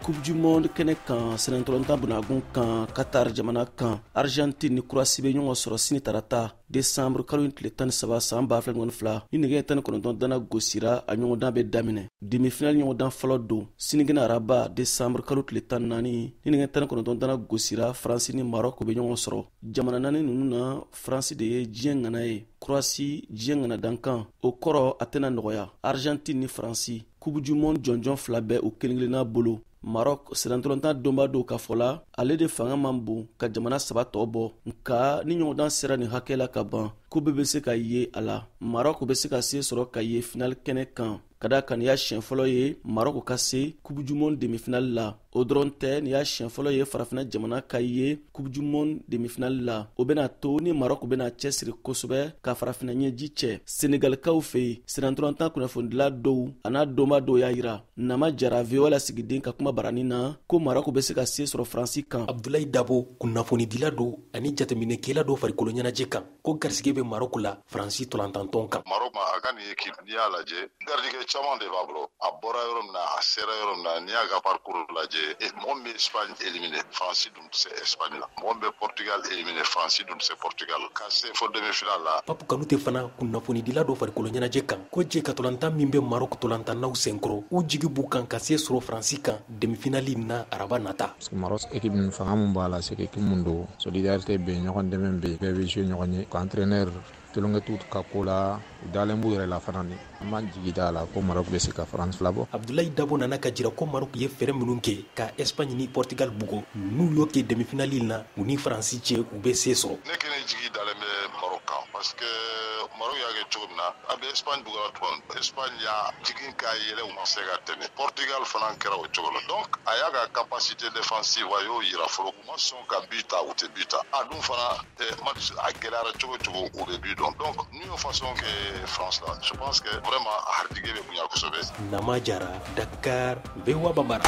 Coupe du Monde kene kan senentoronta bunagun kan Qatar jamana kan Argentine ni Croatie be ɲɔgɔn sɔrɔ sini tarata décembre kalo tile 13 san 2022 ni nɛgɛ 19 dana gosira a ɲɔgɔndan bɛ daminɛ demi-finale ɲɔgɔndan fɔlɔ don sinigina araba décembre kalo tile 14 ni nɛgɛ 19 dana gosira France ni Maroc be ɲɔgɔn sɔrɔ jamana naani ninnu na France de ye diɲɛ ŋana ye Croatie diɲɛ ŋana dankan o kɔrɔ a tɛna nɔgɔya Argentine ni France Coupe du Monde jɔnjɔn fila bɛ u kelen-kelenna bolo Maroc senentoronta donba do ka fɔla ale de fanga man bon ka jamana saba tɔ bɔ nka ni ɲɔgɔndan sera nin hakɛ la ka ban ko bɛɛ bɛ se ka ye a la Maroc bɛ se ka se sɔrɔ ka ye finale kɛnɛ kan ka da kan ni y'a siɲɛ fɔlɔ ye Maroc ka se Coupe du Monde demi-finale la o dɔrɔn tɛ ni y'a siɲɛ fɔlɔ ye farafina jamana ka ye Coupe du Monde demi-finale la o bɛna to ni Maroc bɛna cɛsiri kosɛbɛ ka farafina ɲɛji cɛ Senegalikaw fɛ yen senentoronta kunnafonidila dɔw a n'a donba dɔw y'a yira Nama Jara VOA sigiden ka kuma barani na ko Maroc bɛ se ka se sɔrɔ Faransi kan Abdoulaye Dabo kunnafonidila do ani jateminɛkɛla do farikolo ɲɛnajɛ kan ko garisɛgɛ bɛ Maroc la Faransi tɔlantantɔn kan Maroc ma a ka nin équipe n'i y'a lajɛ garijɛgɛ caman de b'a bolo a bɔra yɔrɔ min na a sera yɔrɔ min na n'i y'a ka parcours lajɛ mɔgɔ min bɛ Espagne éliminer Faransi dun tɛ se Espagne la mɔgɔ min bɛ Portugal éliminer Faransi dun tɛ se Portugal ka se fo demi-finale la Papu Kanute fana kunnafonidila do farikolo ɲɛnajɛ kan ko jɛ ka tolantan min bɛ Maroc tolantannaw senkɔrɔ u jigi b'u kan ka se sɔrɔ Faransi kan demi-finale na araba nata parce que Maroc équipe min fanga mun b'a la c'est que équipe mun do solidarité bɛ ɲɔgɔn dɛmɛ bɛ bɛɛ bɛ jouer ɲɔgɔn ye ka entraîneur tulonkɛtu ka ko la u dalen b'u yɛrɛ la fana ni an man jigi da la ko Maroc bɛ se ka France fila bɔ Abdoulaye Dabo nana ka jira ko Maroc ye fɛrɛ minnu kɛ ka Espagne ni Portugal bugɔ n'u y'o kɛ demi-finale na u ni Faransi cɛ u bɛ se sɔrɔ ne kɛnɛ jigi dalen bɛ Maroc kan parce que Maroc y'a kɛ cogo min na a bɛ Espagne bugɔla tuguni Espagne y'a jigin k'a yɛlɛ u ma se ka tɛmɛ Portugal fana kɛra o cogo la donc a y'a ka capacité défensive a y'o yira fɔlɔ u ma sɔn ka but ta u tɛ but ta a dun fana match a gɛlɛyara cogo cogo u bɛ but dɔn donc n'u y'o façon kɛ France la je pense que vraiment a harijigɛ bɛ bonya kosɛbɛ Nama Jara Dakar VOA Bambara